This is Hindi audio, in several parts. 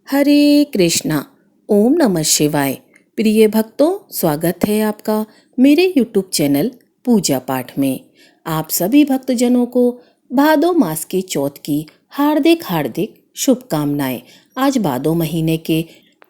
हरे कृष्णा। ओम नमः शिवाय। प्रिय भक्तों, स्वागत है आपका मेरे YouTube चैनल पूजा पाठ में। आप सभी भक्तजनों को भादो मास की चौथ की हार्दिक हार्दिक शुभकामनाएं। आज भादो महीने के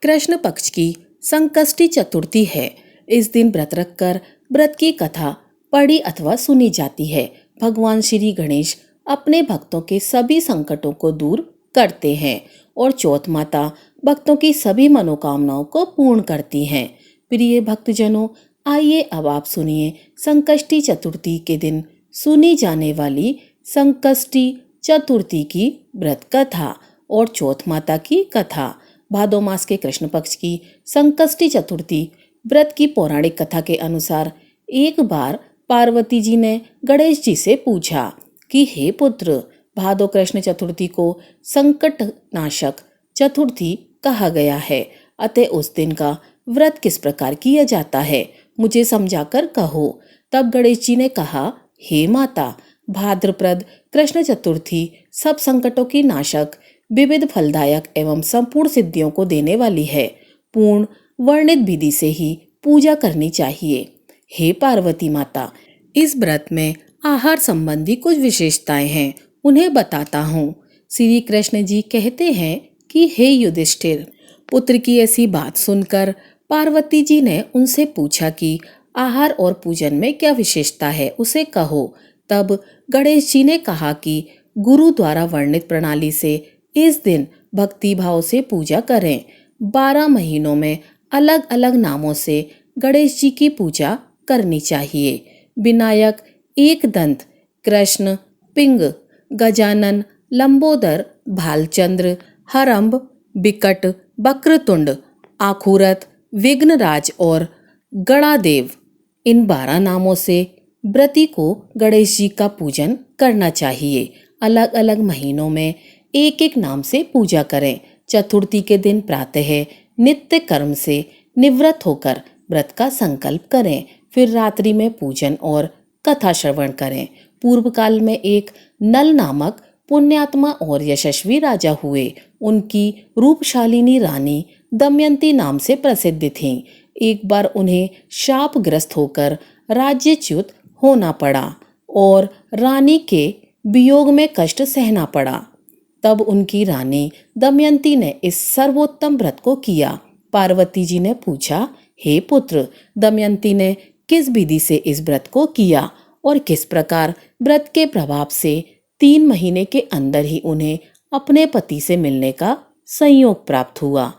कृष्ण पक्ष की संकष्टी चतुर्थी है। इस दिन व्रत रखकर व्रत की कथा पढ़ी अथवा सुनी जाती है। भगवान श्री गणेश अपने भक्तों के सभी संकटों को दूर करते हैं और चौथ माता भक्तों की सभी मनोकामनाओं को पूर्ण करती हैं। प्रिय भक्तजनों, आइए अब आप सुनिए संकष्टी चतुर्थी के दिन सुनी जाने वाली संकष्टी चतुर्थी की व्रत कथा और चौथ माता की कथा। भादो मास के कृष्ण पक्ष की संकष्टी चतुर्थी व्रत की पौराणिक कथा के अनुसार एक बार पार्वती जी ने गणेश जी से पूछा कि हे पुत्र, भादो कृष्ण चतुर्थी को संकट नाशक चतुर्थी कहा गया है, अतः उस दिन का व्रत किस प्रकार किया जाता है, मुझे समझाकर कहो। तब गणेश जी ने कहा, हे माता, भाद्रप्रद कृष्ण चतुर्थी सब संकटों की नाशक, विविध फलदायक एवं संपूर्ण सिद्धियों को देने वाली है। पूर्ण वर्णित विधि से ही पूजा करनी चाहिए। हे पार्वती माता, इस व्रत में आहार संबंधी कुछ विशेषताएं हैं, उन्हें बताता हूँ। श्री कृष्ण जी कहते हैं कि हे युधिष्ठिर, पुत्र की ऐसी बात सुनकर पार्वती जी ने उनसे पूछा कि आहार और पूजन में क्या विशेषता है, उसे कहो। तब गणेश जी ने कहा कि गुरु द्वारा वर्णित प्रणाली से इस दिन भक्ति भाव से पूजा करें। 12 महीनों में अलग अलग नामों से गणेश जी की पूजा करनी चाहिए। विनायक, एक दंत, कृष्ण, पिंग, गजानन, लंबोदर, भालचंद्र, हरंब, बिकट, वक्रतुंड, आखुरत, विघ्नराज और गणादेव, इन 12 नामों से व्रती को गणेश जी का पूजन करना चाहिए। अलग अलग महीनों में एक एक नाम से पूजा करें। चतुर्थी के दिन प्रातः नित्य कर्म से निवृत्त होकर व्रत का संकल्प करें। फिर रात्रि में पूजन और कथा श्रवण करें। पूर्व काल में एक नल नामक पुण्यात्मा और यशस्वी राजा हुए। उनकी रूपशालिनी रानी दमयंती नाम से प्रसिद्ध थीं। एक बार उन्हें शापग्रस्त होकर राज्यच्युत होना पड़ा और रानी के वियोग में कष्ट सहना पड़ा। तब उनकी रानी दमयंती ने इस सर्वोत्तम व्रत को किया। पार्वती जी ने पूछा, हे पुत्र, दमयंती ने किस विधि से इस व्रत को किया और किस प्रकार व्रत के प्रभाव से 3 महीने के अंदर ही उन्हें अपने पति से मिलने का संयोग प्राप्त हुआ?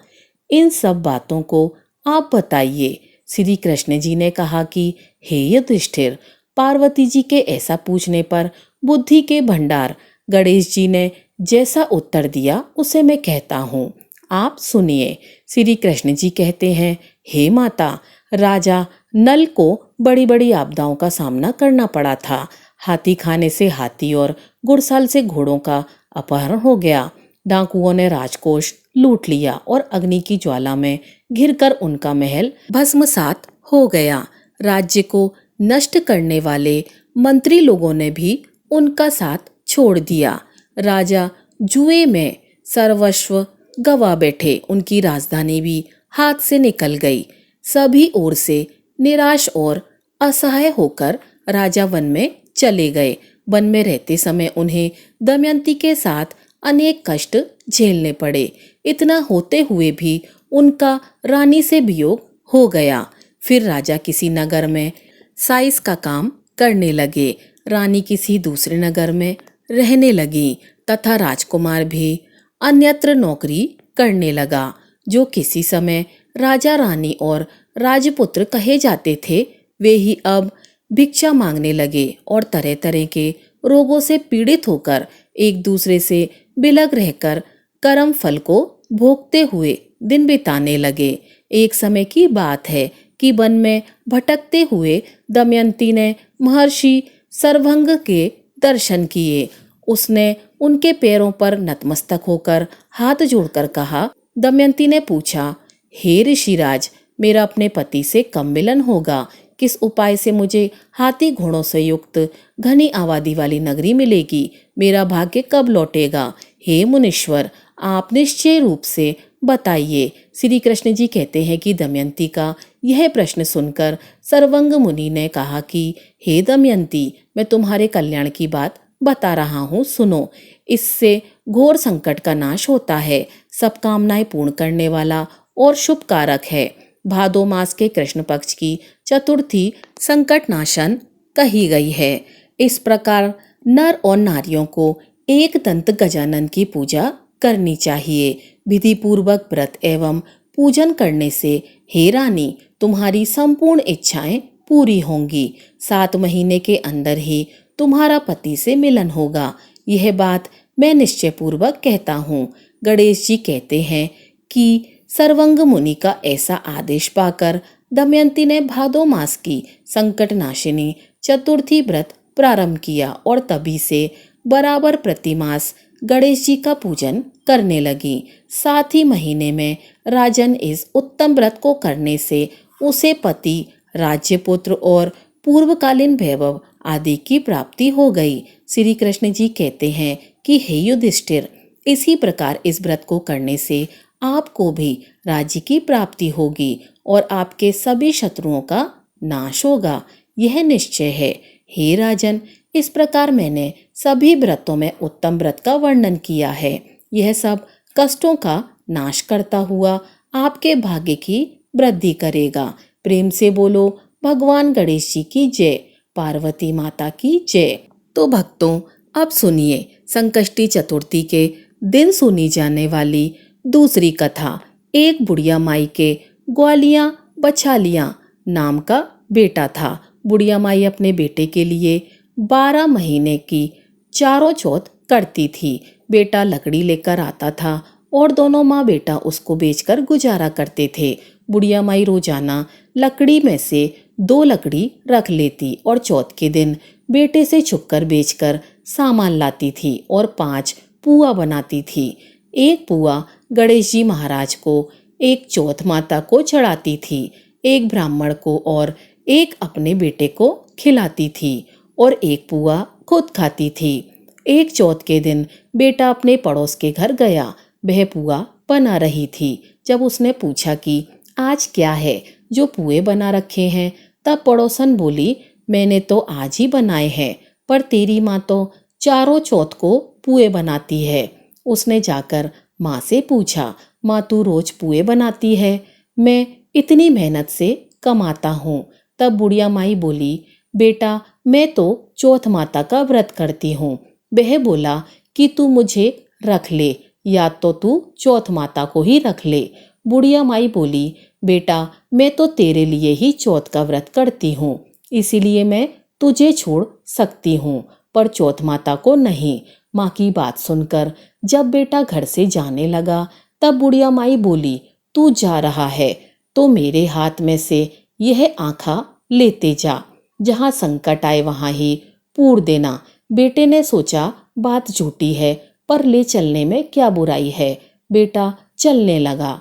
इन सब बातों को आप बताइए। श्री कृष्ण जी ने कहा कि हे युधिष्ठिर, पार्वती जी के ऐसा पूछने पर बुद्धि के भंडार गणेश जी ने जैसा उत्तर दिया उसे मैं कहता हूँ, आप सुनिए। श्री कृष्ण जी कहते हैं, हे माता, राजा नल को बड़ी बड़ी आपदाओं का सामना करना पड़ा था। हाथी खाने से हाथी और घुड़साल से घोड़ों का अपहरण हो गया। डाकुओं ने राजकोष लूट लिया और अग्नि की ज्वाला में घिरकर उनका महल भस्मसात हो गया। राज्य को नष्ट करने वाले मंत्री लोगों ने भी उनका साथ छोड़ दिया। राजा जुए में सर्वस्व गवा बैठे। उनकी राजधानी भी हाथ से निकल गई। सभी ओर से निराश और असहाय होकर राजा वन में चले गए। वन में रहते समय उन्हें दमयंती के साथ अनेक कष्ट झेलने पड़े। इतना होते हुए भी उनका रानी से वियोग हो गया। फिर राजा किसी नगर में साइस का काम करने लगे। रानी किसी दूसरे नगर में रहने लगी तथा राजकुमार भी अन्यत्र नौकरी करने लगा। जो किसी समय राजा रानी और राजपुत्र कहे जाते थे, वे ही अब भिक्षा मांगने लगे और तरह तरह के रोगों से पीड़ित होकर एक दूसरे से बिलग रहकर कर्म फल को भोगते हुए दिन बिताने लगे। एक समय की बात है कि वन में भटकते हुए दमयंती ने महर्षि सर्वभंग के दर्शन किए। उसने उनके पैरों पर नतमस्तक होकर हाथ जोड़कर कहा। दमयंती ने पूछा, हे ऋषिराज, मेरा अपने पति से कब मिलन होगा? किस उपाय से मुझे हाथी घोड़ों से युक्त घनी आबादी वाली नगरी मिलेगी? मेरा भाग्य कब लौटेगा? हे मुनीश्वर, आप निश्चय रूप से बताइए। श्री कृष्ण जी कहते हैं कि दमयंती का यह प्रश्न सुनकर सर्वंग मुनि ने कहा कि हे दमयंती, मैं तुम्हारे कल्याण की बात बता रहा हूँ, सुनो। इससे घोर संकट का नाश होता है, सब कामनाएं पूर्ण करने वाला और शुभ कारक है। भादो मास के कृष्ण पक्ष की चतुर्थी संकट नाशन कही गई है। इस प्रकार नर और नारियों को एक दंत गजानन की पूजा करनी चाहिए। विधि पूर्वक व्रत एवं पूजन करने से हे रानी, तुम्हारी संपूर्ण इच्छाएं पूरी होंगी। 7 महीने के अंदर ही तुम्हारा पति से मिलन होगा। यह बात मैं निश्चय पूर्वक कहता हूँ। गणेश जी कहते हैं कि सर्वंग मुनि का ऐसा आदेश पाकर दमयंती ने भादो मास की संकट नाशिनी चतुर्थी व्रत प्रारंभ किया और तभी से बराबर प्रतिमास गणेश जी का पूजन करने लगी। 7 ही महीने में राजन इस उत्तम व्रत को करने से उसे पति, राज्य, पुत्र और पूर्वकालीन वैभव आदि की प्राप्ति हो गई। श्री कृष्ण जी कहते हैं कि हे युधिष्ठिर, इसी प्रकार इस व्रत को करने से आपको भी राज्य की प्राप्ति होगी और आपके सभी शत्रुओं का नाश होगा, यह निश्चय है। हे राजन, इस प्रकार मैंने सभी व्रतों में उत्तम व्रत का वर्णन किया है। यह सब कष्टों का नाश करता हुआ आपके भाग्य की वृद्धि करेगा। प्रेम से बोलो भगवान गणेश जी की जय, पार्वती माता की जय। तो भक्तों, अब सुनिए संकष्टी चतुर्थी के दिन सुनी जाने वाली दूसरी कथा। एक बुढ़िया माई के ग्वालियां बछालियां नाम का बेटा था। बुढ़िया माई अपने बेटे के लिए 12 महीने की चारों चौथ करती थी। बेटा लकड़ी लेकर आता था और दोनों माँ बेटा उसको बेचकर गुजारा करते थे। बुढ़िया माई रोजाना लकड़ी में से 2 लकड़ी रख लेती और चौथ के दिन बेटे से छुपकर बेचकर सामान लाती थी और 5 पुआ बनाती थी। एक पुआ गणेश जी महाराज को, एक चौथ माता को चढ़ाती थी, एक ब्राह्मण को और एक अपने बेटे को खिलाती थी और एक पुआ खुद खाती थी। एक चौथ के दिन बेटा अपने पड़ोस के घर गया। वह पुआ बना रही थी। जब उसने पूछा कि आज क्या है जो पुए बना रखे हैं, तब पड़ोसन बोली, मैंने तो आज ही बनाए हैं, पर तेरी माँ तो चारों चौथ को पुए बनाती है। उसने जाकर माँ से पूछा, माँ तू रोज पुए बनाती है, मैं इतनी मेहनत से कमाता हूँ। तब बुढ़िया माई बोली, बेटा मैं तो चौथ माता का व्रत करती हूँ। वह बोला कि तू मुझे रख ले, या तो तू चौथ माता को ही रख ले। बुढ़िया माई बोली, बेटा मैं तो तेरे लिए ही चौथ का व्रत करती हूँ, इसीलिए मैं तुझे छोड़ सकती हूँ, पर चौथ माता को नहीं। माँ की बात सुनकर जब बेटा घर से जाने लगा, तब बुढ़िया माई बोली, तू जा रहा है तो मेरे हाथ में से यह आँखा लेते जा, जहाँ संकट आए वहाँ ही पूर देना। बेटे ने सोचा बात झूठी है, पर ले चलने में क्या बुराई है। बेटा चलने लगा।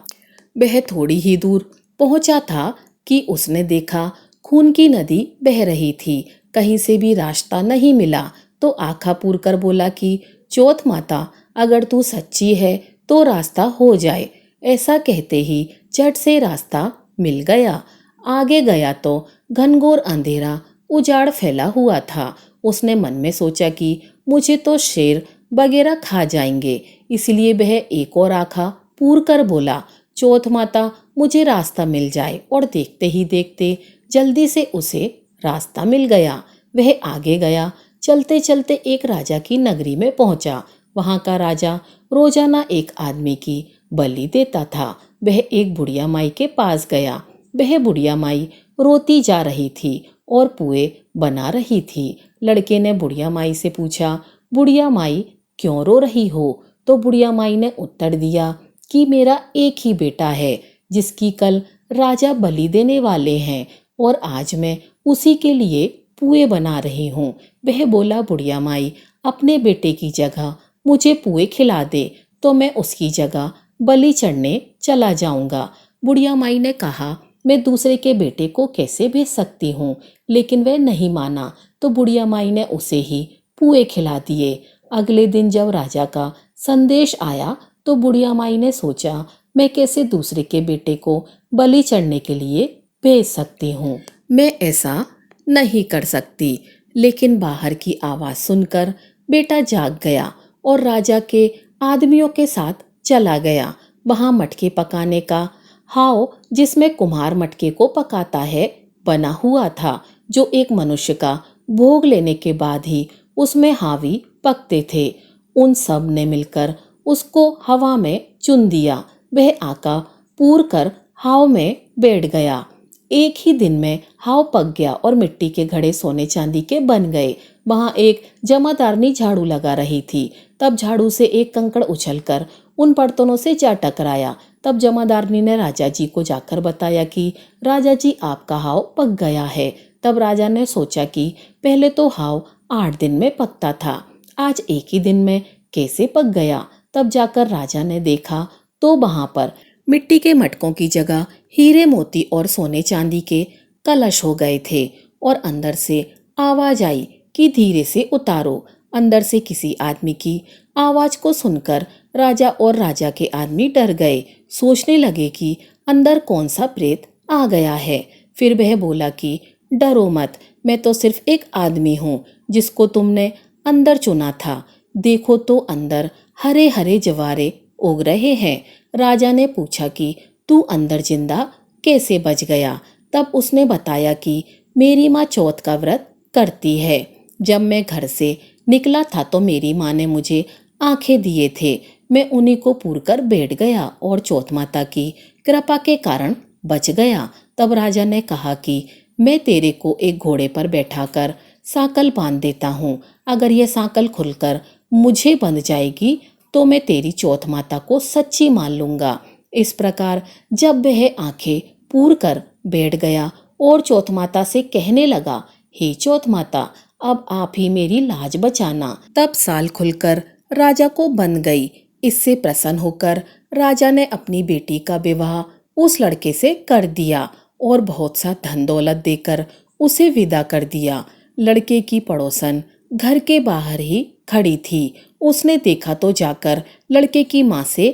वह थोड़ी ही दूर पहुंचा था कि उसने देखा खून की नदी बह रही थी। कहीं से भी रास्ता नहीं मिला तो आँखा पूर कर बोला कि चौथ माता, अगर तू सच्ची है तो रास्ता हो जाए। ऐसा कहते ही झट से रास्ता मिल गया। आगे गया तो घनघोर अंधेरा उजाड़ फैला हुआ था। उसने मन में सोचा कि मुझे तो शेर वगैरह खा जाएंगे, इसलिए वह एक और आँखा पूर कर बोला, चौथ माता मुझे रास्ता मिल जाए। और देखते ही देखते जल्दी से उसे रास्ता मिल गया। वह आगे गया। चलते चलते एक राजा की नगरी में पहुंचा। वहां का राजा रोजाना एक आदमी की बलि देता था। वह एक बुढ़िया माई के पास गया। वह बुढ़िया माई रोती जा रही थी और पुए बना रही थी। लड़के ने बुढ़िया माई से पूछा, बुढ़िया माई क्यों रो रही हो? तो बुढ़िया माई ने उत्तर दिया कि मेरा एक ही बेटा है, जिसकी कल राजा बलि देने वाले हैं और आज मैं उसी के लिए पुए बना रही हूँ। वह बोला, बुढ़िया माई अपने बेटे की जगह मुझे पुए खिला दे तो मैं उसकी जगह बलि चढ़ने चला जाऊंगा। बुढ़िया माई ने कहा, मैं दूसरे के बेटे को कैसे भेज सकती हूँ, लेकिन वह नहीं माना तो बुढ़िया माई ने उसे ही पुए खिला दिए। अगले दिन जब राजा का संदेश आया तो बुढ़िया माई ने सोचा मैं कैसे दूसरे के बेटे को बलि चढ़ने के लिए भेज सकती हूँ। मैं ऐसा नहीं कर सकती। लेकिन बाहर की आवाज़ सुनकर बेटा जाग गया और राजा के आदमियों के साथ चला गया। वहाँ मटके पकाने का हाव, जिसमें कुम्हार मटके को पकाता है, बना हुआ था, जो एक मनुष्य का भोग लेने के बाद ही उसमें हावी पकते थे। उन सब ने मिलकर उसको हवा में चुन दिया। वह आका पूर कर हाव में बैठ गया। एक ही दिन में हाव पक गया और मिट्टी के घड़े सोने चांदी के बन गए। वहां एक जमादारनी झाड़ू लगा रही थी। तब झाड़ू से एक कंकड़ उछलकर उन बर्तनों से जा टकराया। तब जमादारनी ने राजा जी को जाकर बताया कि राजा जी, आपका हाव पक गया है। तब राजा ने सोचा कि पहले तो हाव 8 दिन में पकता था, आज एक ही दिन में कैसे पक गया। तब जाकर राजा ने देखा तो वहां पर मिट्टी के मटकों की जगह हीरे मोती और सोने चांदी के कलश हो गए थे। और अंदर से आवाज आई कि धीरे से उतारो। अंदर से किसी आदमी की आवाज को सुनकर राजा और राजा के आदमी डर गए। सोचने लगे कि अंदर कौन सा प्रेत आ गया है। फिर वह बोला कि डरो मत, मैं तो सिर्फ एक आदमी हूँ जिसको तुमने अंदर चुना था। देखो तो अंदर हरे हरे जवारे उग रहे हैं। राजा ने पूछा कि तू अंदर जिंदा कैसे बच गया। तब उसने बताया कि मेरी माँ चौथ का व्रत करती है। जब मैं घर से निकला था तो मेरी माँ ने मुझे आंखें दिए थे। मैं उन्हीं को पूर कर बैठ गया और चौथ माता की कृपा के कारण बच गया। तब राजा ने कहा कि मैं तेरे को एक घोड़े पर बैठाकर सांकल बांध देता हूँ। अगर यह सांकल खुलकर मुझे बंध जाएगी तो मैं तेरी चौथ माता को सच्ची मान लूंगा। इस प्रकार जब वह आंखें पूर कर बैठ गया और चौथ माता से कहने लगा, हे चौथ माता, अब आप ही मेरी लाज बचाना। तब साल खुलकर राजा को बन गई। इससे प्रसन्न होकर राजा ने अपनी बेटी का विवाह उस लड़के से कर दिया और बहुत सा धन दौलत देकर उसे विदा कर दिया। लड़के की पड़ोसन घर के बाहर ही खड़ी थी। उसने देखा तो जाकर लड़के की माँ से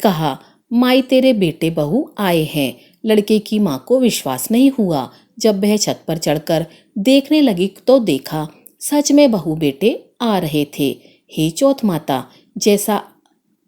कहा, माई तेरे बेटे बहू आए हैं। लड़के की माँ को विश्वास नहीं हुआ। जब वह छत पर चढ़कर देखने लगी तो देखा सच में बहू बेटे आ रहे थे। हे चौथ माता, जैसा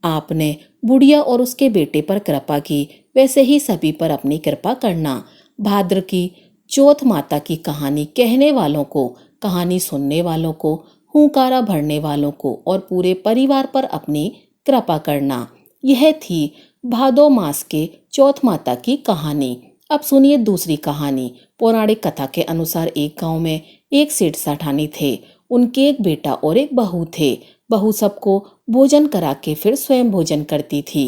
आपने बुढ़िया और उसके बेटे पर कृपा की वैसे ही सभी पर अपनी कृपा करना। भाद्र की चौथ माता की कहानी कहने वालों को, कहानी सुनने वालों को, हुंकारा भरने वालों को और पूरे परिवार पर अपनी कृपा करना। यह थी भादो मास के चौथ माता की कहानी। अब सुनिए दूसरी कहानी। पौराणिक कथा के अनुसार एक गांव में एक सेठ सेठानी थे। उनके एक बेटा और एक बहू थे। बहू सबको भोजन करा के फिर स्वयं भोजन करती थी।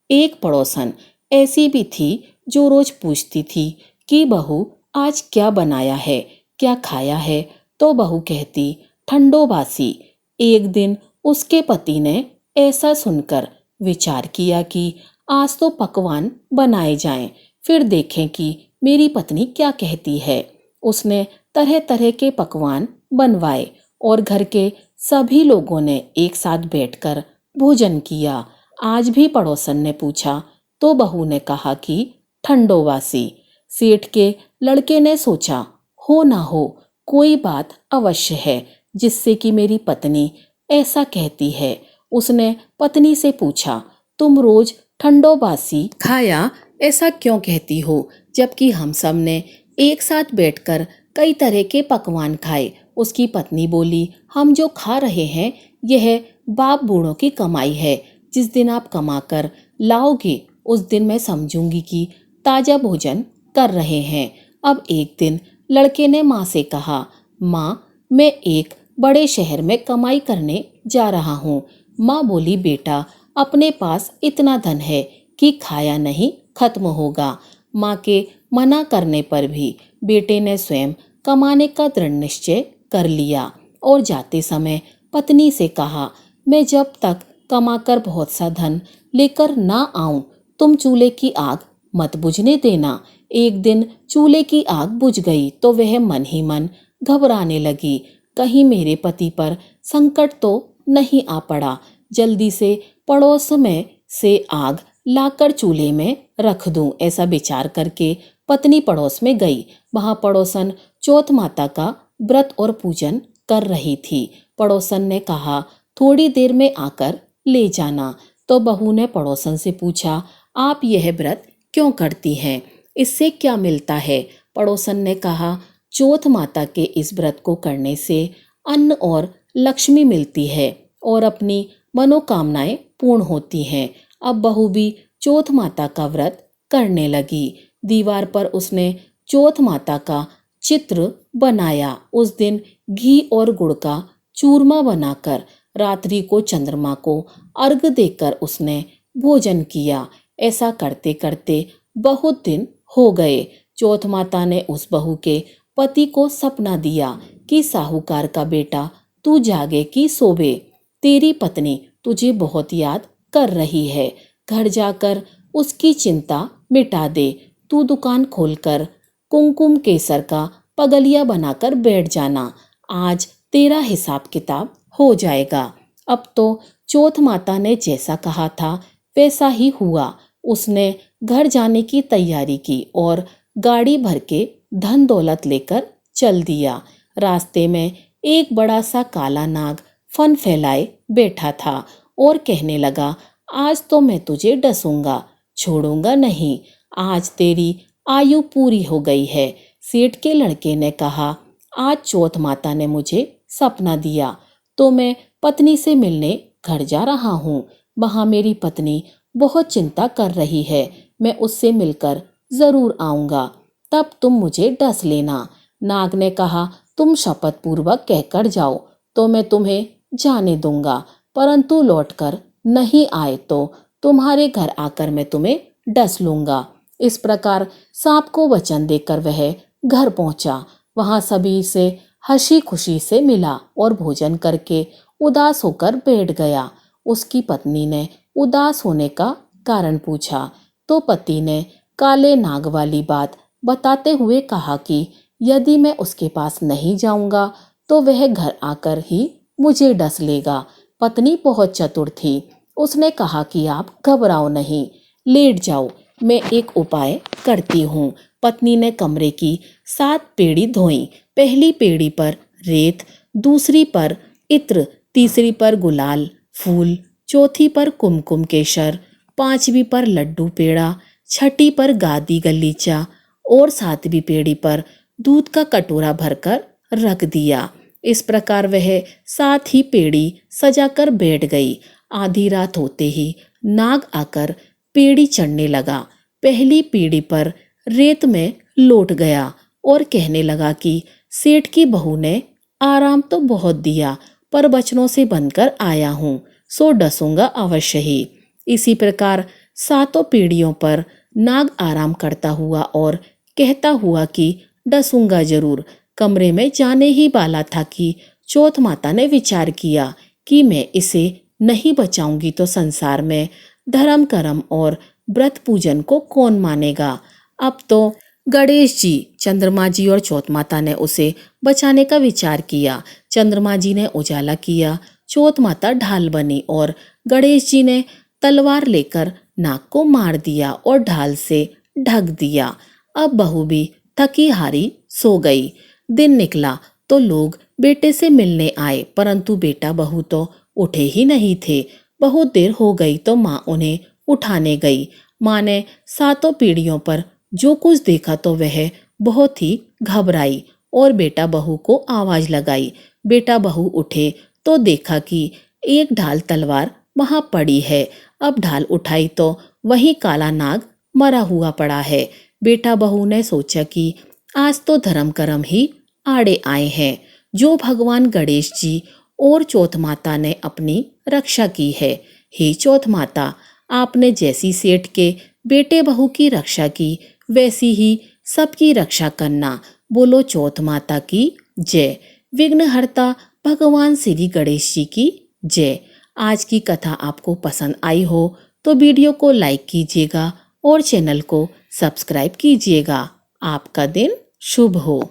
एक पड़ोसन ऐसी भी थी जो रोज पूछती थी कि बहू आज क्या बनाया है, क्या खाया है। तो बहू कहती, ठंडो बासी। एक दिन उसके पति ने ऐसा सुनकर विचार किया कि आज तो पकवान बनाए जाएं, फिर देखें कि मेरी पत्नी क्या कहती है। उसने तरह तरह के पकवान बनवाए और घर के सभी लोगों ने एक साथ बैठकर भोजन किया। आज भी पड़ोसन ने पूछा तो बहू ने कहा कि ठंडो बासी। सेठ के लड़के ने सोचा, हो ना हो कोई बात अवश्य है जिससे कि मेरी पत्नी ऐसा कहती है। उसने पत्नी से पूछा, तुम रोज ठंडो बासी खाया ऐसा क्यों कहती हो, जबकि हम सब ने एक साथ बैठकर कई तरह के पकवान खाए। उसकी पत्नी बोली, हम जो खा रहे हैं यह बाप बूढ़ों की कमाई है। जिस दिन आप कमा कर लाओगे उस दिन मैं समझूंगी कि ताजा भोजन कर रहे हैं। अब एक दिन लड़के ने माँ से कहा, माँ मैं एक बड़े शहर में कमाई करने जा रहा हूँ। माँ बोली, बेटा अपने पास इतना धन है कि खाया नहीं खत्म होगा। माँ के मना करने पर भी बेटे ने स्वयं कमाने का दृढ़ निश्चय कर लिया और जाते समय पत्नी से कहा, मैं जब तक कमाकर बहुत सा धन लेकर ना आऊं तुम चूल्हे की आग मत बुझने देना। एक दिन चूल्हे की आग बुझ गई तो वह मन ही मन घबराने लगी, कहीं मेरे पति पर संकट तो नहीं आ पड़ा। जल्दी से पड़ोस में से आग लाकर चूल्हे में रख दूं। ऐसा विचार करके पत्नी पड़ोस में गई। वहां पड़ोसन चौथ माता का व्रत और पूजन कर रही थी। पड़ोसन ने कहा, थोड़ी देर में आकर ले जाना। तो बहू ने पड़ोसन से पूछा, आप यह व्रत क्यों करती हैं, इससे क्या मिलता है? पड़ोसन ने कहा, चौथ माता के इस व्रत को करने से अन्न और लक्ष्मी मिलती है और अपनी मनोकामनाएं पूर्ण होती हैं। अब बहू भी चौथ माता का व्रत करने लगी। दीवार पर उसने चौथ माता का चित्र बनाया। उस दिन घी और गुड़ का चूरमा बनाकर रात्रि को चंद्रमा को अर्घ देकर उसने भोजन किया। ऐसा करते करते बहुत दिन हो गए। चौथ माता ने उस बहू के पति को सपना दिया कि साहूकार का बेटा तू जागे कि सोवे, तेरी पत्नी तुझे बहुत याद कर रही है। घर जाकर उसकी चिंता मिटा दे। तू दुकान खोलकर कुमकुम केसर का पगलिया बनाकर बैठ जाना। आज तेरा हिसाब किताब हो जाएगा। अब तो चौथ माता ने जैसा कहा था वैसा ही हुआ। उसने घर जाने की तैयारी की और गाड़ी भर के धन दौलत लेकर चल दिया। रास्ते में एक बड़ा सा काला नाग फन फैलाए बैठा था और कहने लगा, आज तो मैं तुझे डसूंगा, छोड़ूंगा नहीं। आज तेरी आयु पूरी हो गई है। सेठ के लड़के ने कहा, आज चौथ माता ने मुझे सपना दिया तो मैं पत्नी से मिलने घर जा रहा हूँ। वहाँ मेरी पत्नी बहुत चिंता कर रही है। मैं उससे मिलकर जरूर आऊँगा, तब तुम मुझे डस लेना। नाग ने कहा, तुम शपथ पूर्वक कहकर जाओ तो मैं तुम्हें जाने दूंगा, परंतु लौटकर नहीं आए तो तुम्हारे घर आकर मैं तुम्हें डस लूंगा। इस प्रकार सांप को वचन देकर वह घर पहुंचा। वहां सभी से हंसी खुशी से मिला और भोजन करके उदास होकर बैठ गया। उसकी पत्नी ने उदास होने का कारण पूछा तो पति ने काले नाग वाली बात बताते हुए कहा कि यदि मैं उसके पास नहीं जाऊंगा तो वह घर आकर ही मुझे डस लेगा। पत्नी बहुत चतुर थी। उसने कहा कि आप घबराओ नहीं, लेट जाओ, मैं एक उपाय करती हूँ। पत्नी ने कमरे की 7 पेड़ी धोई। पहली पेड़ी पर रेत, दूसरी पर इत्र, तीसरी पर गुलाल फूल, चौथी पर कुमकुम केसर, 5वीं पर लड्डू पेड़ा, 6ठी पर गादी गलीचा और 7वीं पेड़ी पर दूध का कटोरा भरकर रख दिया। इस प्रकार वह 7 ही पेड़ी सजाकर बैठ गई। आधी रात होते ही नाग आकर पेड़ी चढ़ने लगा। पहली पीढ़ी पर रेत में लौट गया और कहने लगा कि सेठ की बहू ने आराम तो बहुत दिया, पर बचनों से बनकर आया हूँ, सो डसूंगा अवश्य ही। इसी प्रकार 7 पीढ़ियों पर नाग आराम करता हुआ और कहता हुआ कि डसूंगा जरूर। कमरे में जाने ही वाला था कि चौथ माता ने विचार किया कि मैं इसे नहीं बचाऊंगी तो संसार में धर्म कर्म और व्रत पूजन को कौन मानेगा। अब तो गणेश जी, चंद्रमा जी और चौथ माता ने उसे बचाने का विचार किया। चंद्रमा जी ने उजाला किया, चौथ माता ढाल बनी और गणेश जी ने तलवार लेकर नाग को मार दिया और ढाल से ढक दिया। अब बहू भी थकी हारी सो गई। दिन निकला तो लोग बेटे से मिलने आए, परंतु बेटा बहू तो उठे ही नहीं थे। बहुत देर हो गई तो माँ उन्हें उठाने गई। माँ ने 7 पीढ़ियों पर जो कुछ देखा तो वह बहुत ही घबराई और बेटा बहू को आवाज लगाई। बेटा बहू उठे तो देखा कि एक ढाल तलवार वहां पड़ी है। अब ढाल उठाई तो वही काला नाग मरा हुआ पड़ा है। बेटा बहू ने सोचा कि आज तो धर्म कर्म ही आड़े आए हैं, जो भगवान गणेश जी और चौथ माता ने अपनी रक्षा की है। हे चौथ माता, आपने जैसी सेठ के बेटे बहू की रक्षा की वैसी ही सबकी रक्षा करना। बोलो चौथ माता की जय। विघ्नहर्ता भगवान श्री गणेश जी की जय। आज की कथा आपको पसंद आई हो तो वीडियो को लाइक कीजिएगा और चैनल को सब्सक्राइब कीजिएगा। आपका दिन शुभ हो।